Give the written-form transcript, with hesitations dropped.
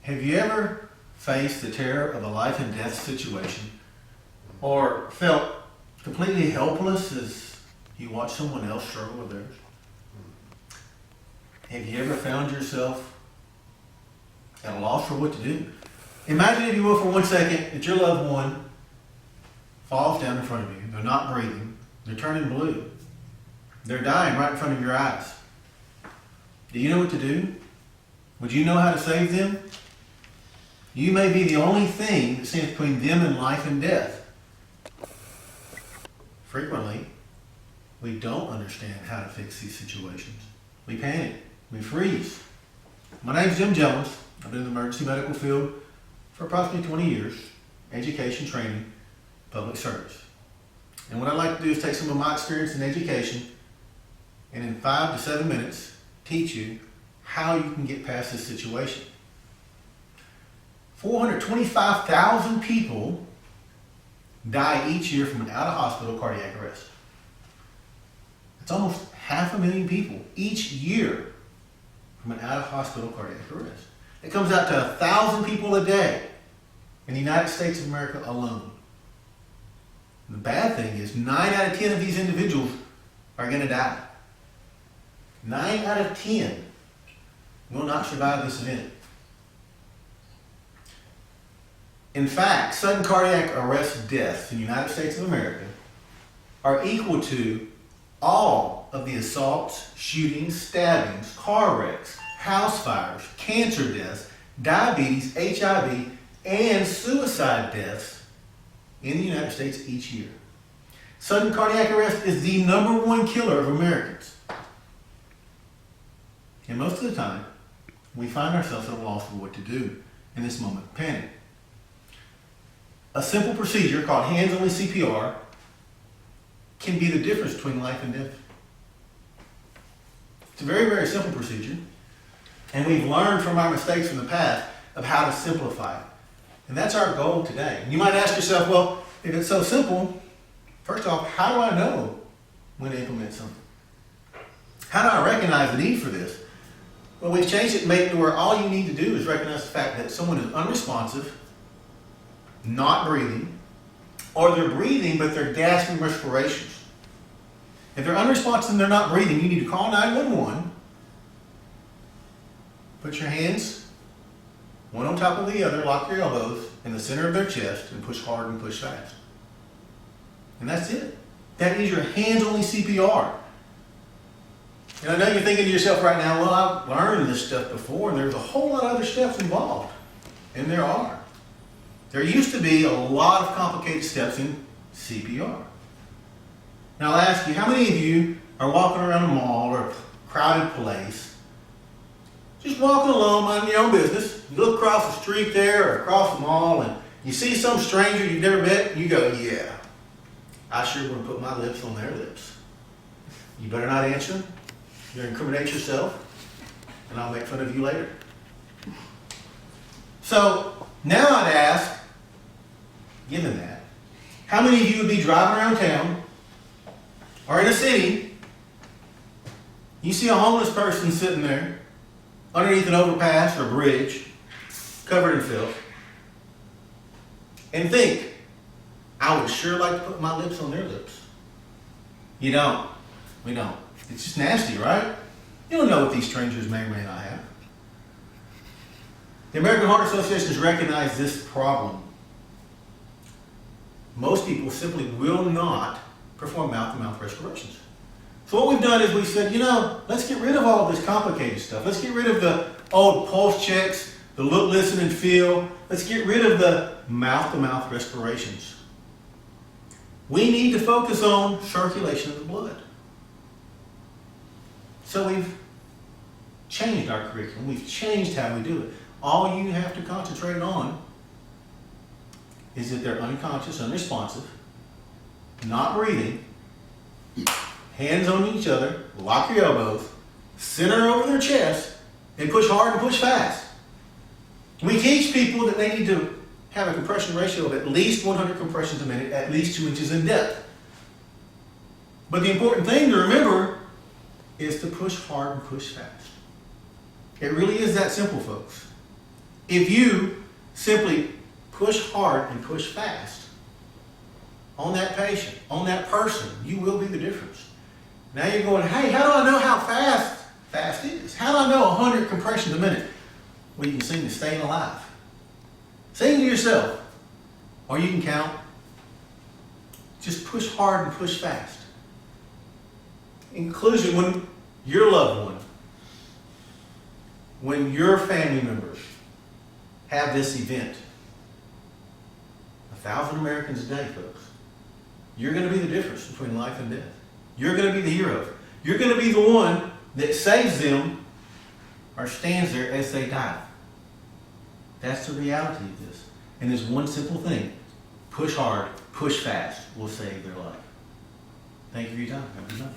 Have you ever faced the terror of a life and death situation or felt completely helpless as you watch someone else struggle with theirs? Have you ever found yourself at a loss for what to do? Imagine, if you will, for 1 second, that your loved one falls down in front of you. They're not breathing. They're turning blue. They're dying right in front of your eyes. Do you know what to do? Would you know how to save them? You may be the only thing that stands between them and life and death. Frequently, we don't understand how to fix these situations. We panic. We freeze. My name is Jim Jones. I've been in the emergency medical field for approximately 20 years. Education, training, public service. And what I'd like to do is take some of my experience in education and in 5 to 7 minutes teach you how you can get past this situation. 425,000 people die each year from an out-of-hospital cardiac arrest. That's almost 500,000 people each year from an out-of-hospital cardiac arrest. It comes out to 1,000 people a day in the United States of America alone. The bad thing is 9 out of 10 of these individuals are going to die. 9 out of 10 will not survive this event. In fact, sudden cardiac arrest deaths in the United States of America are equal to all of the assaults, shootings, stabbings, car wrecks, house fires, cancer deaths, diabetes, HIV, and suicide deaths in the United States each year. Sudden cardiac arrest is the #1 killer of Americans. And most of the time, we find ourselves at a loss for what to do in this moment of panic. A simple procedure called hands-only CPR can be the difference between life and death. It's a very, very simple procedure. And we've learned from our mistakes from the past of how to simplify it. And that's our goal today. And you might ask yourself, well, if it's so simple, first off, how do I know when to implement something? How do I recognize the need for this? Well, we've changed it and made it to where all you need to do is recognize the fact that someone is unresponsive, not breathing, or they're breathing but they're gasping respirations. If they're unresponsive and they're not breathing, you need to call 911, put your hands one on top of the other, lock your elbows in the center of their chest, and push hard and push fast. And that's it. That is your hands-only CPR. And I know you're thinking to yourself right now, well, I've learned this stuff before, and there's a whole lot of other steps involved. And there are. There used to be a lot of complicated steps in CPR. Now I'll ask you, how many of you are walking around a mall or a crowded place, just walking along, minding your own business? You look across the street there or across the mall and you see some stranger you've never met and you go, yeah, I sure want to put my lips on their lips. You better not answer them. You'll incriminate yourself and I'll make fun of you later. So now I'd ask, given that, how many of you would be driving around town or in a city, you see a homeless person sitting there underneath an overpass or bridge, covered in filth, and think, I would sure like to put my lips on their lips. You don't. We don't. It's just nasty, right? You don't know what these strangers may or may not have. The American Heart Association has recognized this problem. Most people simply will not perform mouth-to-mouth respirations. So what we've done is we've said, let's get rid of all of this complicated stuff. Let's get rid of the old pulse checks, the look, listen, and feel. Let's get rid of the mouth-to-mouth respirations. We need to focus on circulation of the blood. So we've changed our curriculum. We've changed how we do it. All you have to concentrate on is that they're unconscious, unresponsive, not breathing, hands on each other, lock your elbows, center over their chest, and push hard and push fast. We teach people that they need to have a compression ratio of at least 100 compressions a minute, at least 2 inches in depth. But the important thing to remember is to push hard and push fast. It really is that simple, folks. If you simply push hard and push fast on that patient, on that person, you will be the difference. Now you're going, hey, how do I know how fast is? How do I know 100 compressions a minute? Well, you can sing to Staying Alive. Sing to yourself. Or you can count. Just push hard and push fast. In conclusion, when your loved one, when your family members have this event, 1,000 Americans a day, folks, you're going to be the difference between life and death. You're going to be the hero. You're going to be the one that saves them or stands there as they die. That's the reality of this. And there's one simple thing. Push hard, push fast will save their life. Thank you for your time. Have a good night.